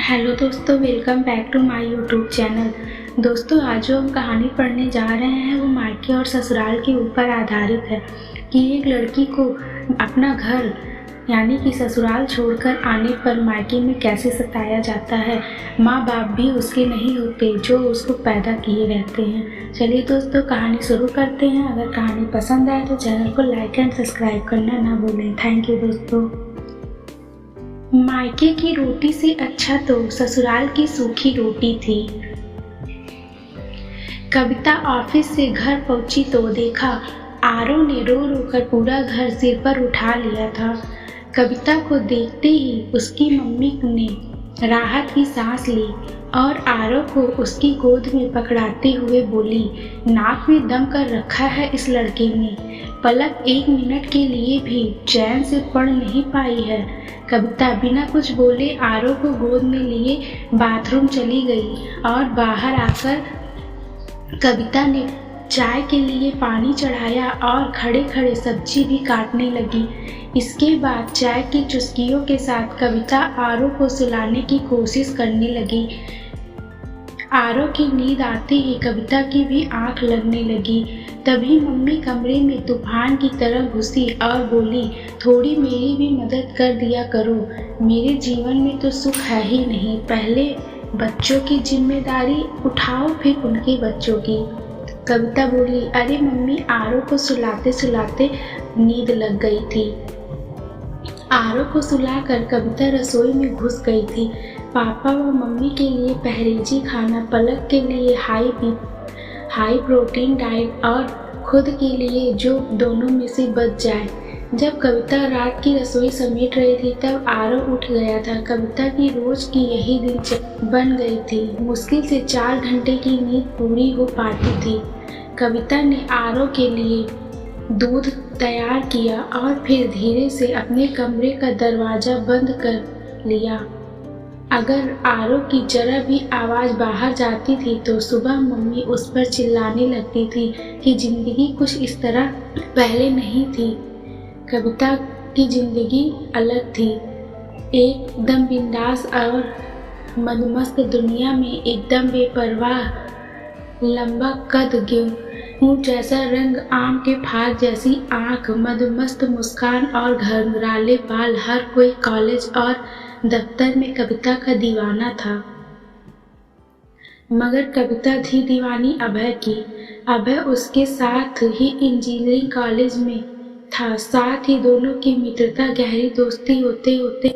Hello दोस्तों, welcome back to my YouTube channel. दोस्तों, आज जो हम कहानी पढ़ने जा रहे हैं वो मायके और ससुराल के ऊपर आधारित है कि एक लड़की को अपना घर यानी कि ससुराल छोड़कर आने पर मायके में कैसे सताया जाता है। माँ बाप भी उसके नहीं होते जो उसको पैदा किए रहते हैं। चलिए दोस्तों, कहानी शुरू करते हैं। अगर कहानी पसंद आए तो चैनल को लाइक एंड सब्सक्राइब करना ना भूलें। थैंक यू दोस्तों। मायके की रोटी से अच्छा तो ससुराल की सूखी रोटी थी। कविता ऑफिस से घर पहुंची तो देखा आरव ने रो रो कर पूरा घर सिर पर उठा लिया था। कविता को देखते ही उसकी मम्मी ने राहत की सांस ली और आरव को उसकी गोद में पकड़ाते हुए बोली, नाक में दम कर रखा है इस लड़के ने, पलक एक मिनट के लिए भी चैन से पढ़ नहीं पाई है। कविता बिना कुछ बोले आरव को गोद में लिए बाथरूम चली गई और बाहर आकर कविता ने चाय के लिए पानी चढ़ाया और खड़े खड़े सब्जी भी काटने लगी। इसके बाद चाय की चुस्कियों के साथ कविता आरव को सुलाने की कोशिश करने लगी। आरव की नींद आते ही कविता की भी आंख लगने लगी। तभी मम्मी कमरे में तूफान की तरह घुसी और बोली, थोड़ी मेरी भी मदद कर दिया करो, मेरे जीवन में तो सुख है ही नहीं। पहले बच्चों की जिम्मेदारी उठाओ, फिर उनके बच्चों की। कविता बोली, अरे मम्मी, आरव को सुलाते सुलाते नींद लग गई थी। आरव को सुलाकर कविता रसोई में घुस गई थी। पापा व मम्मी के लिए परहेजी खाना, पलक के लिए हाई प्रोटीन डाइट और खुद के लिए जो दोनों में से बच जाए। जब कविता रात की रसोई समेट रही थी तब आरव उठ गया था। कविता की रोज की यही दिन बन गई थी। मुश्किल से 4 घंटे की नींद पूरी हो पाती थी। कविता ने आरव के लिए दूध तैयार किया और फिर धीरे से अपने कमरे का दरवाजा बंद कर लिया। अगर आरव की जरा भी आवाज बाहर जाती थी तो सुबह मम्मी उस पर चिल्लाने लगती थी कि जिंदगी कुछ इस तरह पहले नहीं थी। कविता की जिंदगी अलग थी, एकदम बिंदास और मदमस्त दुनिया में एकदम बेपरवाह, लंबा कद, गेहूं जैसा रंग, आम के फाग जैसी आंख, मदमस्त मुस्कान और घरघराले बाल। हर कोई कॉलेज और दफ्तर में कविता का दीवाना था, मगर कविता थी दीवानी अभय की। अभय उसके साथ ही इंजीनियरिंग कॉलेज में था। साथ ही दोनों की मित्रता गहरी दोस्ती होते होते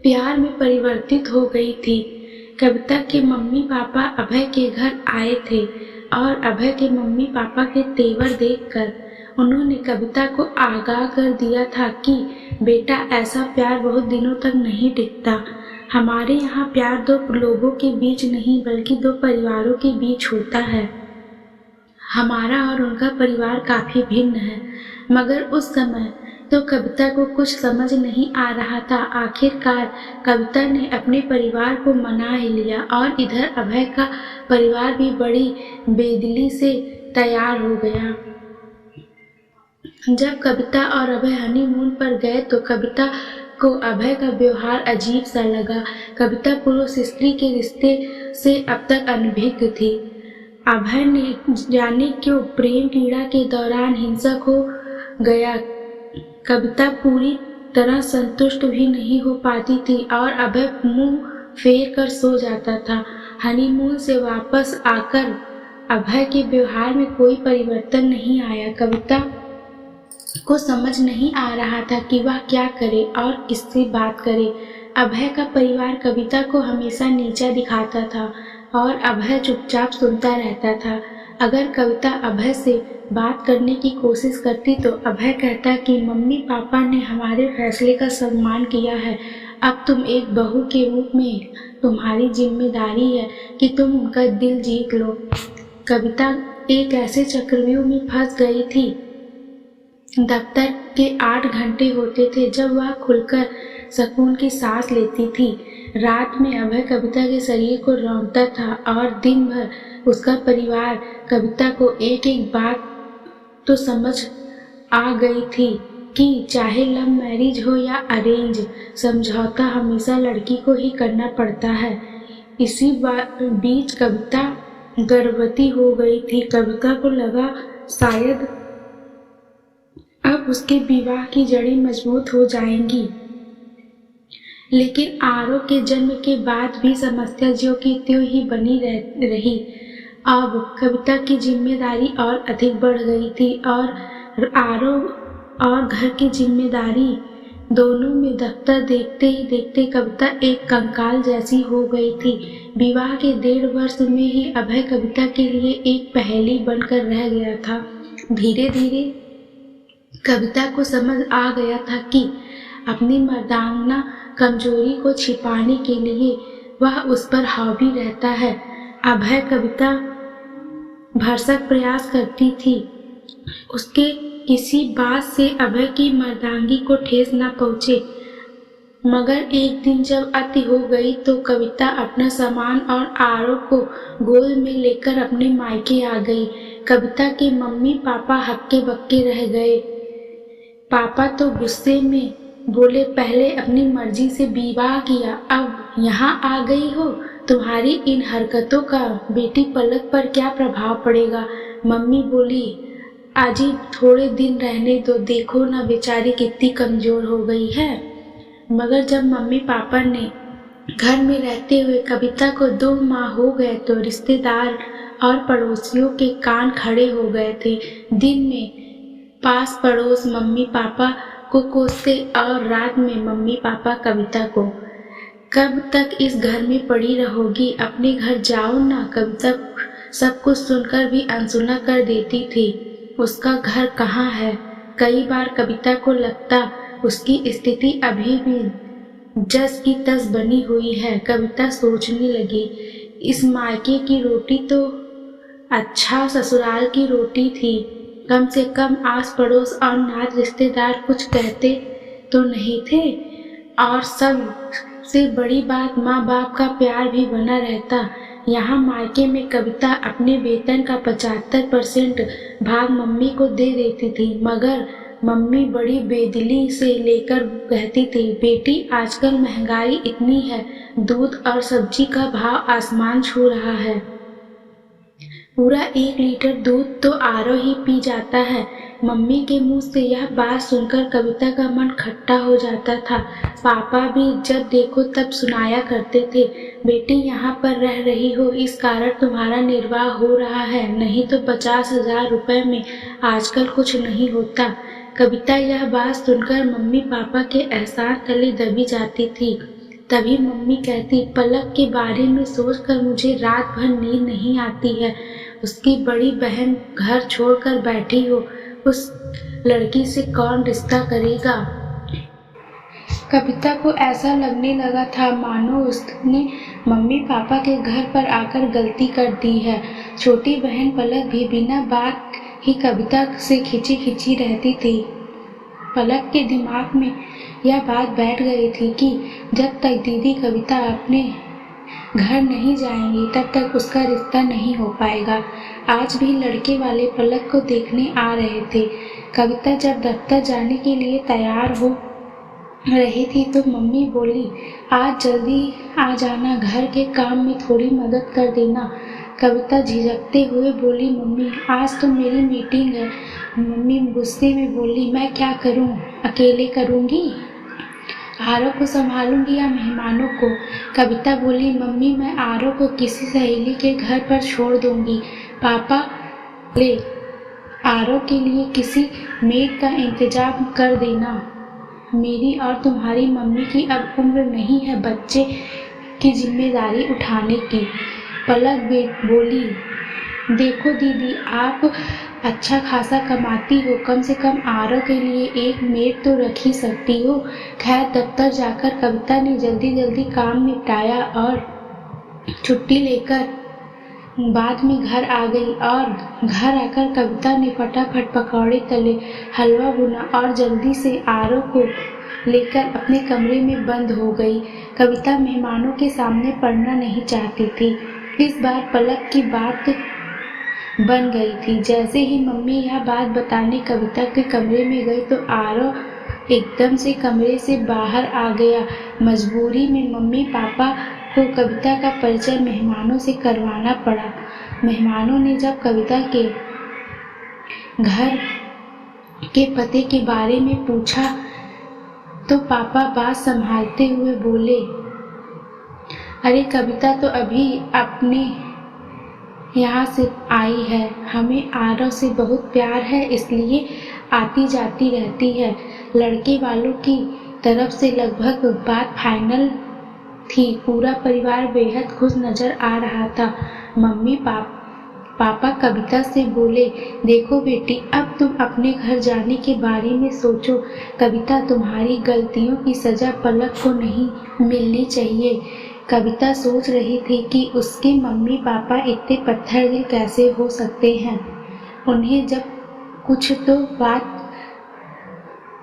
प्यार में परिवर्तित हो गई थी। कविता के मम्मी पापा अभय के घर आए थे और अभय के मम्मी पापा के तेवर देखकर उन्होंने कविता को आगाह कर दिया था कि बेटा, ऐसा प्यार बहुत दिनों तक नहीं टिकता। हमारे यहाँ प्यार 2 लोगों के बीच नहीं बल्कि 2 परिवारों के बीच होता है। हमारा और उनका परिवार काफी भिन्न है। मगर उस समय तो कविता को कुछ समझ नहीं आ रहा था। आखिरकार कविता ने अपने परिवार को मना ही लिया और इधर अभय का परिवार भी बड़ी बेदिली से तैयार हो गया। जब कविता और अभय हनीमून पर गए तो कविता को अभय का व्यवहार अजीब सा लगा। कविता पुरुष स्त्री के रिश्ते से अब तक अनभिज्ञ थी। अभय ने जाने क्यों प्रेम पीड़ा के दौरान हिंसक हो गया। कविता पूरी तरह संतुष्ट भी नहीं हो पाती थी और अभय मुंह फेर कर सो जाता था। हनीमून से वापस आकर अभय के व्यवहार में कोई परिवर्तन नहीं आया। कविता को समझ नहीं आ रहा था कि वह क्या करे और किससे बात करे। अभय का परिवार कविता को हमेशा नीचा दिखाता था और अभय चुपचाप सुनता रहता था। अगर कविता अभय से बात करने की कोशिश करती तो अभय कहता कि मम्मी पापा ने हमारे फैसले का सम्मान किया है, अब तुम एक बहू के रूप में तुम्हारी जिम्मेदारी है कि तुम उनका दिल जीत लो। कविता एक ऐसे चक्रव्यूह में फंस गई थी। दफ्तर के 8 घंटे होते थे जब वह खुलकर सुकून की सांस लेती थी। रात में अभय कविता के शरीर को रौंदता था और दिन भर उसका परिवार कविता को एक एक बात तो समझ आ गई थी कि चाहे लव मैरिज हो या अरेंज, समझौता हमेशा लड़की को ही करना पड़ता है। इसी बीच कविता गर्भवती हो गई थी। कविता को लगा शायद अब उसके विवाह की जड़ें मजबूत हो जाएंगी, लेकिन आरव के जन्म के बाद भी समस्या ज्यों की त्यों ही बनी रही। अब कविता की जिम्मेदारी और अधिक बढ़ गई थी और आरव और घर की जिम्मेदारी दोनों में दफ्तर देखते ही देखते कविता एक कंकाल जैसी हो गई थी। विवाह के 1.5 वर्ष में ही अभय कविता के लिए एक पहेली बनकर रह गया था। धीरे धीरे कविता को समझ आ गया था कि अपनी मर्दाना कमजोरी को छिपाने के लिए वह उस पर हावी रहता है। अभय कविता भरसक प्रयास करती थी, उसके किसी बात से अभय की मर्दांगी को ठेस न पहुँचे, मगर एक दिन जब अति हो गई तो कविता अपना सामान और आरव को गोद में लेकर अपने मायके आ गई। कविता के मम्मी पापा हक्के बक्के रह गए। पापा तो गुस्से में बोले, पहले अपनी मर्जी से विवाह किया, अब यहाँ आ गई हो। तुम्हारी इन हरकतों का बेटी पलक पर क्या प्रभाव पड़ेगा। मम्मी बोली, अजी थोड़े दिन रहने दो, देखो ना बेचारी कितनी कमजोर हो गई है। मगर जब मम्मी पापा ने घर में रहते हुए कविता को 2 माह हो गए तो रिश्तेदार और पड़ोसियों के कान खड़े हो गए थे। दिन में पास पड़ोस मम्मी पापा को कोसते और रात में मम्मी पापा कविता को, कब तक इस घर में पड़ी रहोगी, अपने घर जाओ ना। कविता सब कुछ सुनकर भी अनसुना कर देती थी। उसका घर कहाँ है। कई बार कविता को लगता उसकी स्थिति अभी भी जस की तस बनी हुई है। कविता सोचने लगी, इस मायके की रोटी तो अच्छा ससुराल की रोटी थी, कम से कम आस पड़ोस और नात रिश्तेदार कुछ कहते तो नहीं थे, और सबसे बड़ी बात माँ बाप का प्यार भी बना रहता। यहाँ मायके में कविता अपने वेतन का 75% भाग मम्मी को दे देती थी, मगर मम्मी बड़ी बेदिली से लेकर कहती थी, बेटी आजकल महंगाई इतनी है, दूध और सब्जी का भाव आसमान छू रहा है, पूरा 1 लीटर दूध तो आरव ही पी जाता है। मम्मी के मुंह से यह बात सुनकर कविता का मन खट्टा हो जाता था। पापा भी जब देखो तब सुनाया करते थे, बेटी यहाँ पर रह रही हो, इस कारण तुम्हारा निर्वाह हो रहा है, नहीं तो 50,000 रुपए में आजकल कुछ नहीं होता। कविता यह बात सुनकर मम्मी पापा के एहसान तले दबी जाती थी। तभी मम्मी कहती, पलक के बारे में सोचकर मुझे रात भर नींद नहीं आती है। उसकी बड़ी बहन घर छोड़कर बैठी हो, उस लड़की से कौन रिश्ता करेगा। कविता को ऐसा लगने लगा था मानो उसने मम्मी पापा के घर पर आकर गलती कर दी है। छोटी बहन पलक भी बिना बात ही कविता से खिंची खिंची रहती थी। पलक के दिमाग में यह बात बैठ गई थी कि जब तक दीदी कविता अपने घर नहीं जाएंगी तब तक उसका रिश्ता नहीं हो पाएगा। आज भी लड़के वाले पलक को देखने आ रहे थे। कविता जब दफ्तर जाने के लिए तैयार हो रही थी तो मम्मी बोली, आज जल्दी आ जाना, घर के काम में थोड़ी मदद कर देना। कविता झिझकते हुए बोली, मम्मी आज तो मेरी मीटिंग है। मम्मी गुस्से में बोली, मैं क्या करूं, अकेले करूंगी, आरव को संभालूंगी या मेहमानों को। कविता बोली, मम्मी मैं आरव को किसी सहेली के घर पर छोड़ दूंगी। पापा ले आरव के लिए किसी मेड का इंतजाम कर देना। मेरी और तुम्हारी मम्मी की अब उम्र नहीं है बच्चे की जिम्मेदारी उठाने की। पलक बोली, देखो दीदी आप अच्छा खासा कमाती हो, कम से कम आरव के लिए एक मेड तो रख ही सकती हो। खैर दफ्तर जाकर कविता ने जल्दी जल्दी काम निपटाया और छुट्टी लेकर बाद में घर आ गई, और घर आकर कविता ने फटाफट पकौड़े तले, हलवा बुना और जल्दी से आरव को लेकर अपने कमरे में बंद हो गई। कविता मेहमानों के सामने पड़ना नहीं चाहती थी। इस बार पलक की बात बन गई थी। जैसे ही मम्मी यह बात बताने कविता के कमरे में गई तो आरव एकदम से कमरे से बाहर आ गया। मजबूरी में मम्मी पापा को कविता का परिचय मेहमानों से करवाना पड़ा। मेहमानों ने जब कविता के घर के पते के बारे में पूछा तो पापा बात संभालते हुए बोले, अरे कविता तो अभी अपने यहाँ से आई है, हमें आरव से बहुत प्यार है इसलिए आती जाती रहती है। लड़के वालों की तरफ से लगभग बात फाइनल थी। पूरा परिवार बेहद खुश नजर आ रहा था। मम्मी पापा कविता से बोले, देखो बेटी, अब तुम अपने घर जाने के बारे में सोचो। कविता, तुम्हारी गलतियों की सजा पलक को नहीं मिलनी चाहिए। कविता सोच रही थी कि उसके मम्मी पापा इतने पत्थर दिल कैसे हो सकते हैं। उन्हें जब कुछ तो बात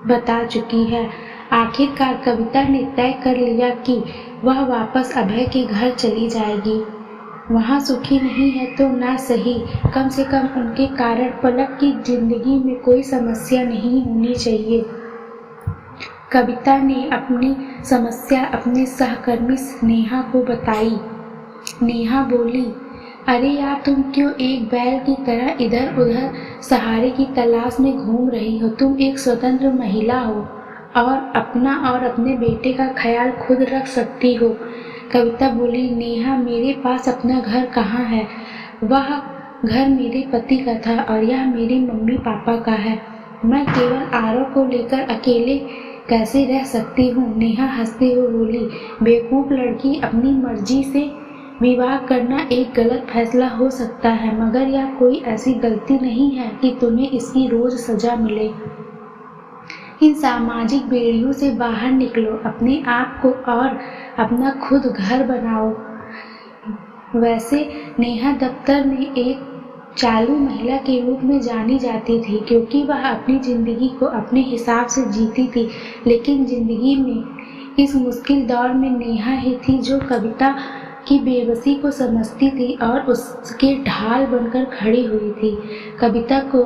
बता चुकी है। आखिरकार कविता ने तय कर लिया कि वह वापस अभय के घर चली जाएगी। वहाँ सुखी नहीं है तो ना सही, कम से कम उनके कारण पलक की जिंदगी में कोई समस्या नहीं होनी चाहिए। कविता ने अपनी समस्या अपने सहकर्मी स्नेहा को बताई। नेहा बोली, अरे यार, तुम क्यों एक बैल की तरह इधर उधर सहारे की तलाश में घूम रही हो? तुम एक स्वतंत्र महिला हो और अपना और अपने बेटे का ख्याल खुद रख सकती हो। कविता बोली, नेहा, मेरे पास अपना घर कहाँ है? वह घर मेरे पति का था और यह मेरे मम्मी पापा का है। मैं केवल आरव को लेकर अकेले कैसे रह सकती हूँ? नेहा हंसते हुए बोली, बेवकूफ लड़की, अपनी मर्जी से विवाह करना एक गलत फैसला हो सकता है, मगर यह कोई ऐसी गलती नहीं है कि तुम्हें इसकी रोज सजा मिले। इन सामाजिक बेड़ियों से बाहर निकलो, अपने आप को और अपना खुद घर बनाओ। वैसे नेहा दफ्तर में एक चालू महिला के रूप में जानी जाती थी क्योंकि वह अपनी जिंदगी को अपने हिसाब से जीती थी, लेकिन जिंदगी में इस मुश्किल दौर में नेहा ही थी जो कविता की बेबसी को समझती थी और उसके ढाल बनकर खड़ी हुई थी। कविता को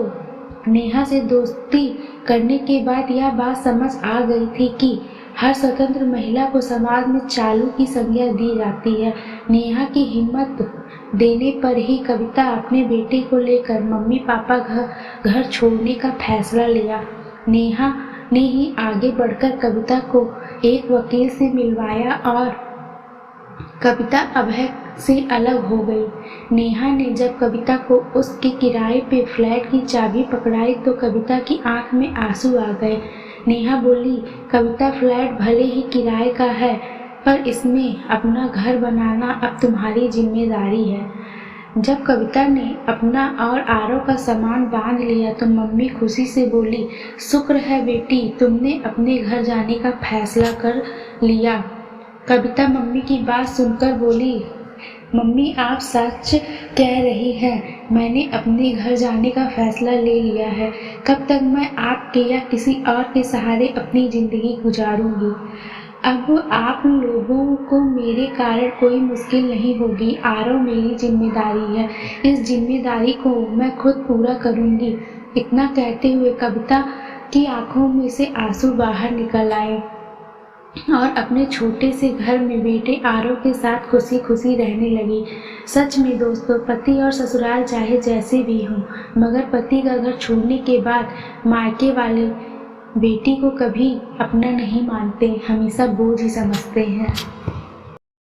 नेहा से दोस्ती करने के बाद यह बात समझ आ गई थी कि हर स्वतंत्र महिला को समाज में चालू की संज्ञा दी जाती है। नेहा की हिम्मत देने पर ही कविता अपने बेटे को लेकर मम्मी पापा घर छोड़ने का फैसला लिया। नेहा ने ही आगे बढ़कर कविता को एक वकील से मिलवाया और कविता अभय से अलग हो गई। नेहा ने जब कविता को उसके किराए पे फ्लैट की चाबी पकड़ाई तो कविता की आंख में आंसू आ गए। नेहा बोली, कविता, फ्लैट भले ही किराए का है पर इसमें अपना घर बनाना अब तुम्हारी जिम्मेदारी है। जब कविता ने अपना और आरव का सामान बांध लिया तो मम्मी खुशी से बोली, शुक्र है बेटी, तुमने अपने घर जाने का फैसला कर लिया। कविता मम्मी की बात सुनकर बोली, मम्मी आप सच कह रही हैं, मैंने अपने घर जाने का फैसला ले लिया है। कब तक मैं आपके या किसी और के सहारे अपनी जिंदगी गुजारूंगी? अब आप लोगों को मेरे कारण कोई मुश्किल नहीं होगी। आरव मेरी जिम्मेदारी है, इस जिम्मेदारी को मैं खुद पूरा करूंगी। इतना कहते हुए कविता की आंखों में से आंसू बाहर निकल आए और अपने छोटे से घर में बेटे आरव के साथ खुशी खुशी रहने लगी। सच में दोस्तों, पति और ससुराल चाहे जैसे भी हों, मगर पति का घर छोड़ने के बाद मायके वाले बेटी को कभी अपना नहीं मानते, हमेशा बोझ ही समझते हैं।